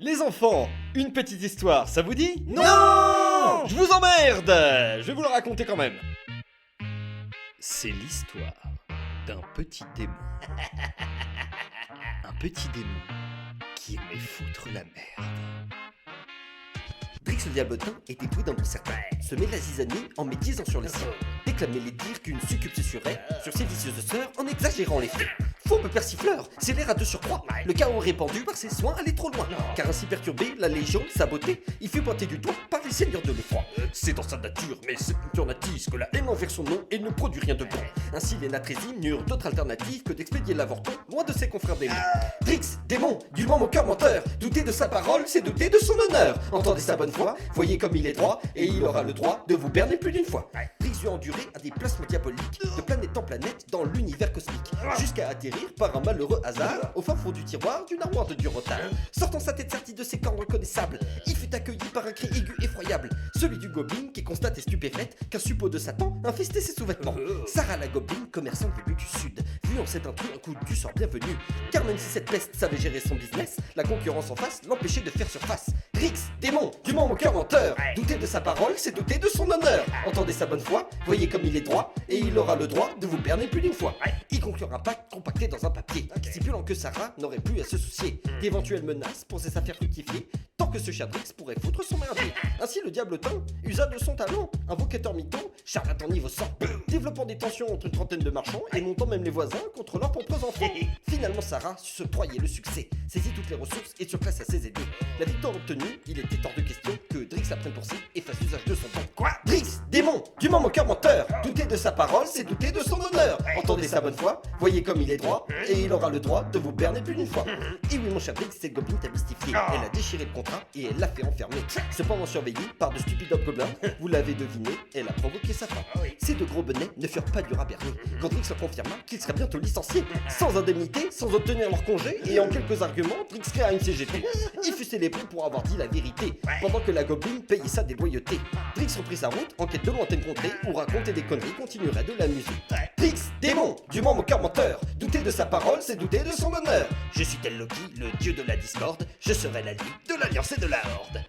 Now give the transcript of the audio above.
Les enfants, une petite histoire, ça vous dit? Non! Je vous emmerde! Je vais vous le raconter quand même. C'est l'histoire d'un petit démon. Un petit démon qui aimait foutre la merde. Drix le diablotin était doué d'un bon certain. Semait la zizanie en médisant sur les siens. Déclamait les dires qu'une succube se surait sur ses vicieuses sœurs en exagérant les faits. Fourbe persifleur, c'est l'air à deux surcroît. Le chaos répandu par ses soins allait trop loin. Car ainsi perturbé, la légion, sa beauté, il fut pointé du doigt par les seigneurs de l'effroi. C'est dans sa nature, mais c'est une nature que la haine envers son nom et ne produit rien de bon. Ainsi les Natrésimes n'eurent d'autre alternative que d'expédier l'avorton loin de ses confrères démons. Drix, démon, du mon cœur menteur, douter de sa parole, c'est douter de son honneur. Entendez sa bonne foi, voyez comme il est droit, et il aura le droit de vous berner plus d'une fois. Drix eut enduré à des placements diaboliques, de planète en planète dans l'univers cosmique, jusqu'à atterrir par un malheureux hasard au fin fond du tiroir d'une armoire de dur retard. Sortant sa tête sortie de ses cornes reconnaissables, il fut accueilli par un cri aigu effroyable, celui du gobelin qui constate et stupéfaite qu'un suppôt de Satan infestait ses sous-vêtements. Sarah la gobelin, commerçante venue du sud, vit en cet intrus un coup du sort bienvenu, car même si cette peste savait gérer son business, la concurrence en face l'empêchait de faire surface. Drix, démon, du mon cœur menteur, douter de sa parole, c'est douter de son honneur. Entendez sa bonne foi, voyez comme il est droit, et il aura le droit de vous berner plus d'une fois. Il conclura un pacte compacté dans un papier, stipulant que Sarah n'aurait plus à se soucier d'éventuelles menaces pour ses affaires fructifier, tant que ce cher Drix pourrait foutre son merdier. Ainsi le diablotin usa de son talent, invocateur mytho, charlatan niveau 100, développant des tensions entre une trentaine de marchands et montant même les voisins contre leurs propres enfants. Finalement Sarah sut se troyer le succès, saisit toutes les ressources et sur place à ses aidés. La victoire obtenue, il était hors de question que Drix apprenne pour si et fasse usage de son temps. Quoi? Drix, démon, du mon cœur menteur, douter de sa parole, c'est douter de son honneur. Entendez sa bonne foi, voyez comme il est droit, et il aura le droit de vous berner plus d'une fois. Et oui mon cher Drix, cette gobelin t'a mystifié, elle a déchiré le contrat et elle l'a fait enfermer. Cependant surveillée par de stupides gobelins, vous l'avez deviné, elle a provoqué sa fin. Ces deux gros benets ne furent pas durs à berner, quand Drix leur confirma qu'il serait bientôt licencié, sans indemnité, sans obtenir leur congé, et en quelques arguments, Drix créa une CGT. Il fut célébré pour avoir dit la vérité, pendant que la gobelin payait sa déloyauté. Drix reprit sa route en quête de lointaines contrées, où raconter des conneries continuerait de l'amuser. Drix, démon, du mon cœur menteur, douter de sa parole, c'est douter de son honneur. Je suis tel Loki, le dieu de la discorde, je serai l'allié de l'alliance et de la horde.